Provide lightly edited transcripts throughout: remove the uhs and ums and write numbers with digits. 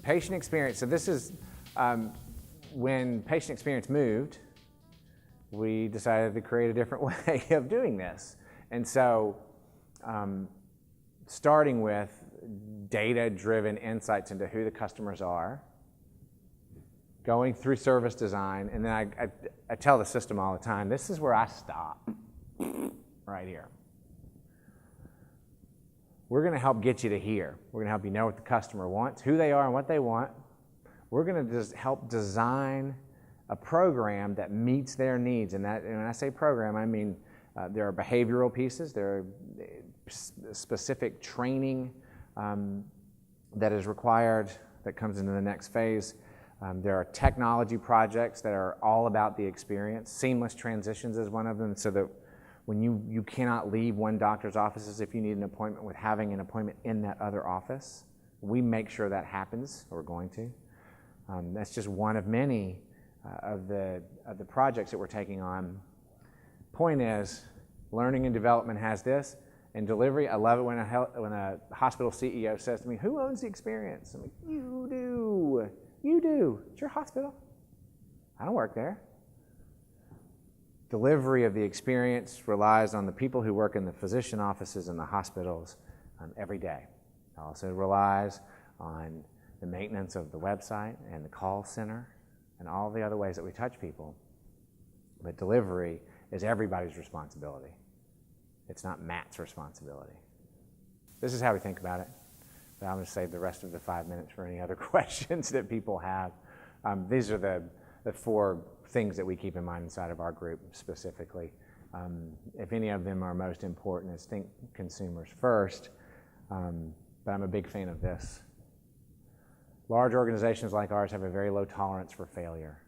Patient experience, so this is when patient experience moved, we decided to create a different way of doing this. And so starting with data-driven insights into who the customers are, going through service design, and then I tell the system all the time, this is where I stop, right here. We're going to help get you to here. We're going to help you know what the customer wants, who they are and what they want. We're going to just help design a program that meets their needs. And when I say program, I mean there are behavioral pieces, there are specific training that is required that comes into the next phase. There are technology projects that are all about the experience. Seamless transitions is one of them, so that when you cannot leave one doctor's offices if you need an appointment with having an appointment in that other office. We make sure that happens, or we're going to. That's just one of many of the projects that we're taking on. Point is, learning and development has this, and delivery, I love it when a hospital CEO says to me, who owns the experience? I'm like, you do. You do. It's your hospital. I don't work there. Delivery of the experience relies on the people who work in the physician offices and the hospitals every day. It also relies on the maintenance of the website and the call center and all the other ways that we touch people. But delivery is everybody's responsibility. It's not Matt's responsibility. This is how we think about it. But I'm going to save the rest of the 5 minutes for any other questions that people have. These are the 4 things that we keep in mind inside of our group specifically. If any of them are most important, is think consumers first. But I'm a big fan of this. Large organizations like ours have a very low tolerance for failure.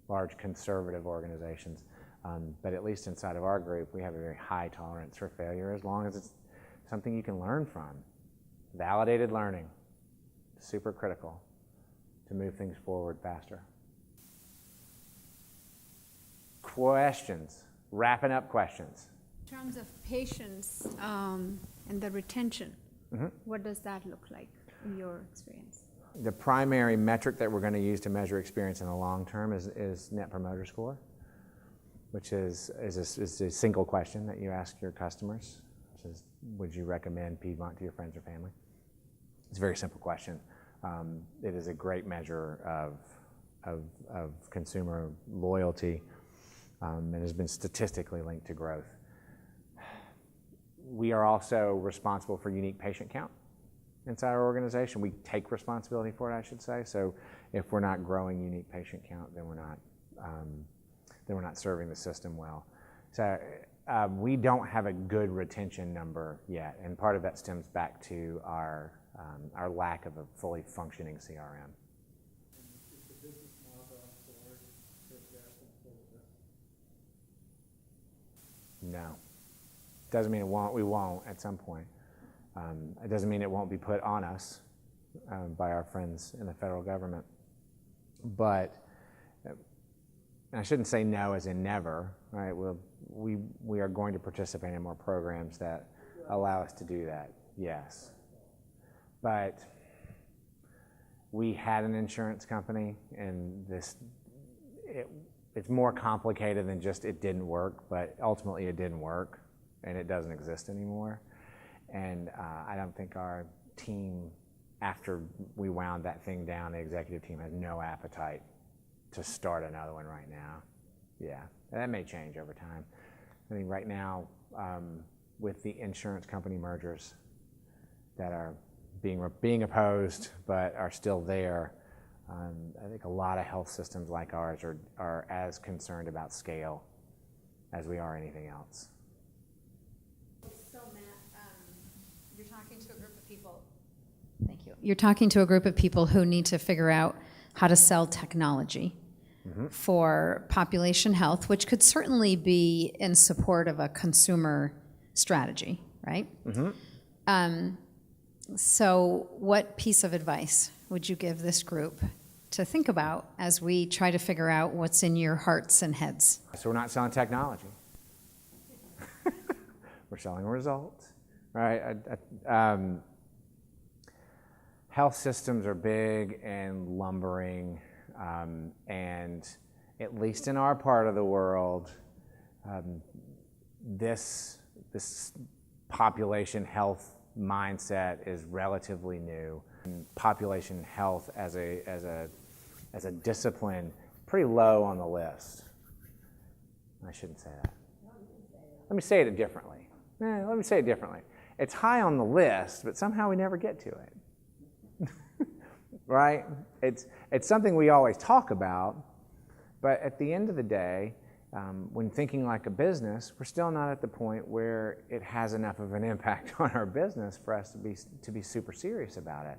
Large conservative organizations. But at least inside of our group, we have a very high tolerance for failure as long as it's something you can learn from. Validated learning, super critical to move things forward faster. Questions, wrapping up questions. In terms of patients and the retention, what does that look like in your experience? The primary metric that we're going to use to measure experience in the long term is Net Promoter Score, which is a single question that you ask your customers, which is, would you recommend Piedmont to your friends or family? It's a very simple question. It is a great measure of consumer loyalty and has been statistically linked to growth. We are also responsible for unique patient count inside our organization. We take responsibility for it, I should say. So if we're not growing unique patient count, then we're not serving the system well. So we don't have a good retention number yet, and part of that stems back to our lack of a fully functioning CRM. Is the business model going forward to address some of this? No. Doesn't mean it won't. We won't at some point. It doesn't mean it won't be put on us by our friends in the federal government. But I shouldn't say no as in never, right? We are going to participate in more programs that allow us to do that, yes. But we had an insurance company, and it's more complicated than just it didn't work, but ultimately it didn't work, and it doesn't exist anymore. And I don't think our team, after we wound that thing down, the executive team has no appetite to start another one right now. Yeah, that may change over time. I think right now, with the insurance company mergers that are being opposed but are still there, I think a lot of health systems like ours are as concerned about scale as we are anything else. So Matt, you're talking to a group of people. Thank you. You're talking to a group of people who need to figure out how to sell technology for population health, which could certainly be in support of a consumer strategy, right? So what piece of advice would you give this group to think about as we try to figure out what's in your hearts and heads? So we're not selling technology. We're selling results, right? health systems are big and lumbering, and at least in our part of the world, this population health mindset is relatively new. And population health as a discipline, pretty low on the list. I shouldn't say that. Let me say it differently. Let me say it differently. It's high on the list, but somehow we never get to it. Right? It's something we always talk about, but at the end of the day, when thinking like a business, we're still not at the point where it has enough of an impact on our business for us to be super serious about it.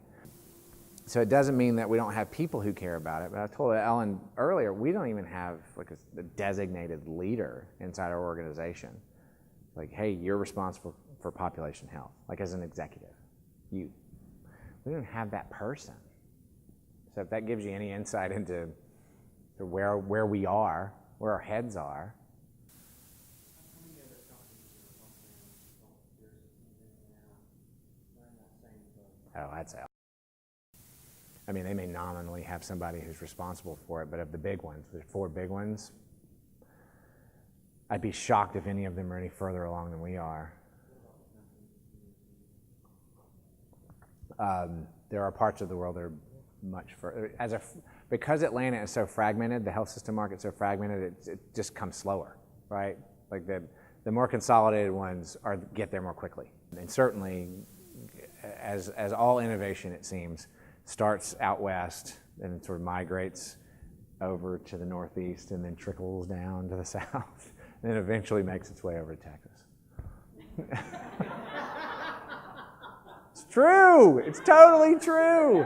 So it doesn't mean that we don't have people who care about it, but I told Ellen earlier, we don't even have like a designated leader inside our organization. Like, hey, you're responsible for population health, like as an executive. We don't have that person. So if that gives you any insight into where we are, where our heads are. How many other companies are health plans now in that same boat? Oh, that's out. I mean, they may nominally have somebody who's responsible for it, but of the big ones, there's 4 big ones, I'd be shocked if any of them are any further along than we are. There are parts of the world that are much further. Because Atlanta is so fragmented, the health system market's so fragmented, it just comes slower, right? Like the more consolidated ones get there more quickly. And certainly, as all innovation, it seems, starts out west and sort of migrates over to the northeast and then trickles down to the south and then eventually makes its way over to Texas. It's true. It's totally true.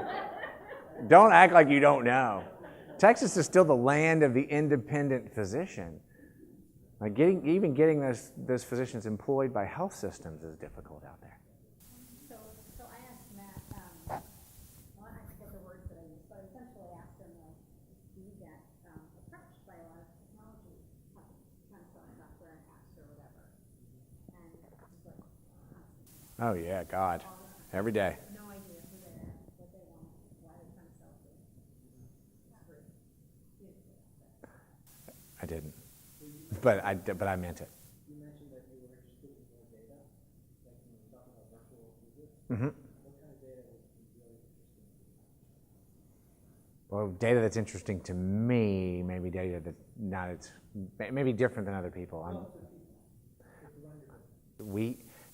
Don't act like you don't know. Texas is still the land of the independent physician. Like getting those physicians employed by health systems is difficult out there. So I asked Matt, well, I forget the words that I used, but essentially asked him, like, do you get approached by a lot of technology kind of software and apps or whatever? And he's like, constantly. Oh yeah, God, every day. No idea who they are, what they want, why they're trying to sell to. I didn't, but I meant it. You mentioned that you were interested in more data, like when you were talking about virtual visits. Mm-hmm. What kind of data would be really interesting to you? Well, data that's interesting to me, maybe data that maybe different than other people.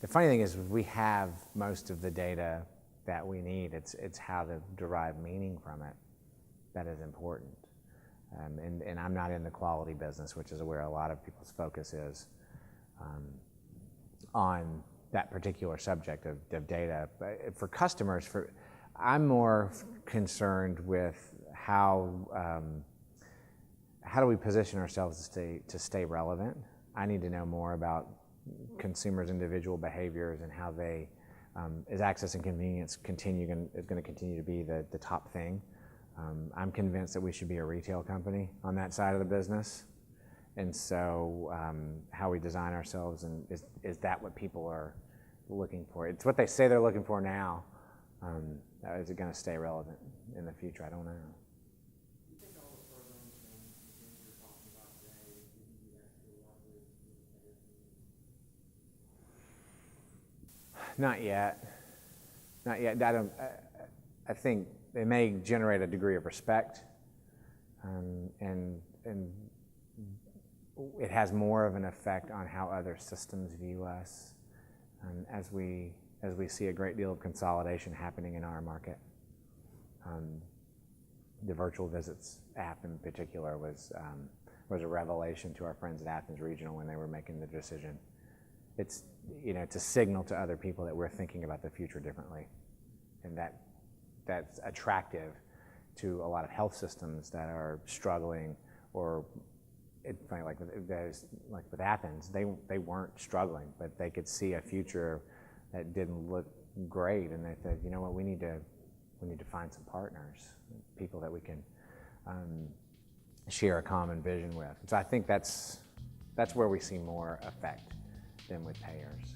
The funny thing is, we have most of the data that we need. It's how to derive meaning from it that is important. And I'm not in the quality business, which is where a lot of people's focus is on that particular subject of data. But for customers, I'm more concerned with how do we position ourselves to stay relevant. I need to know more about consumers' individual behaviors and how they, is access and convenience is going to continue to be the top thing. I'm convinced that we should be a retail company on that side of the business. And so how we design ourselves, and is that what people are looking for? It's what they say they're looking for now. Is it going to stay relevant in the future? I don't know. Do you think all the programs and things you're talking about today, you can do extra leverage with the payer community? Not yet. Not yet. I think they may generate a degree of respect, and it has more of an effect on how other systems view us, as we see a great deal of consolidation happening in our market. The virtual visits app in particular was a revelation to our friends at Athens Regional when they were making the decision. It's a signal to other people that we're thinking about the future differently, and that's attractive to a lot of health systems that are struggling, or like with Athens, they weren't struggling, but they could see a future that didn't look great, and they said, you know what, we need to find some partners, people that we can share a common vision with. So I think that's where we see more effect than with payers.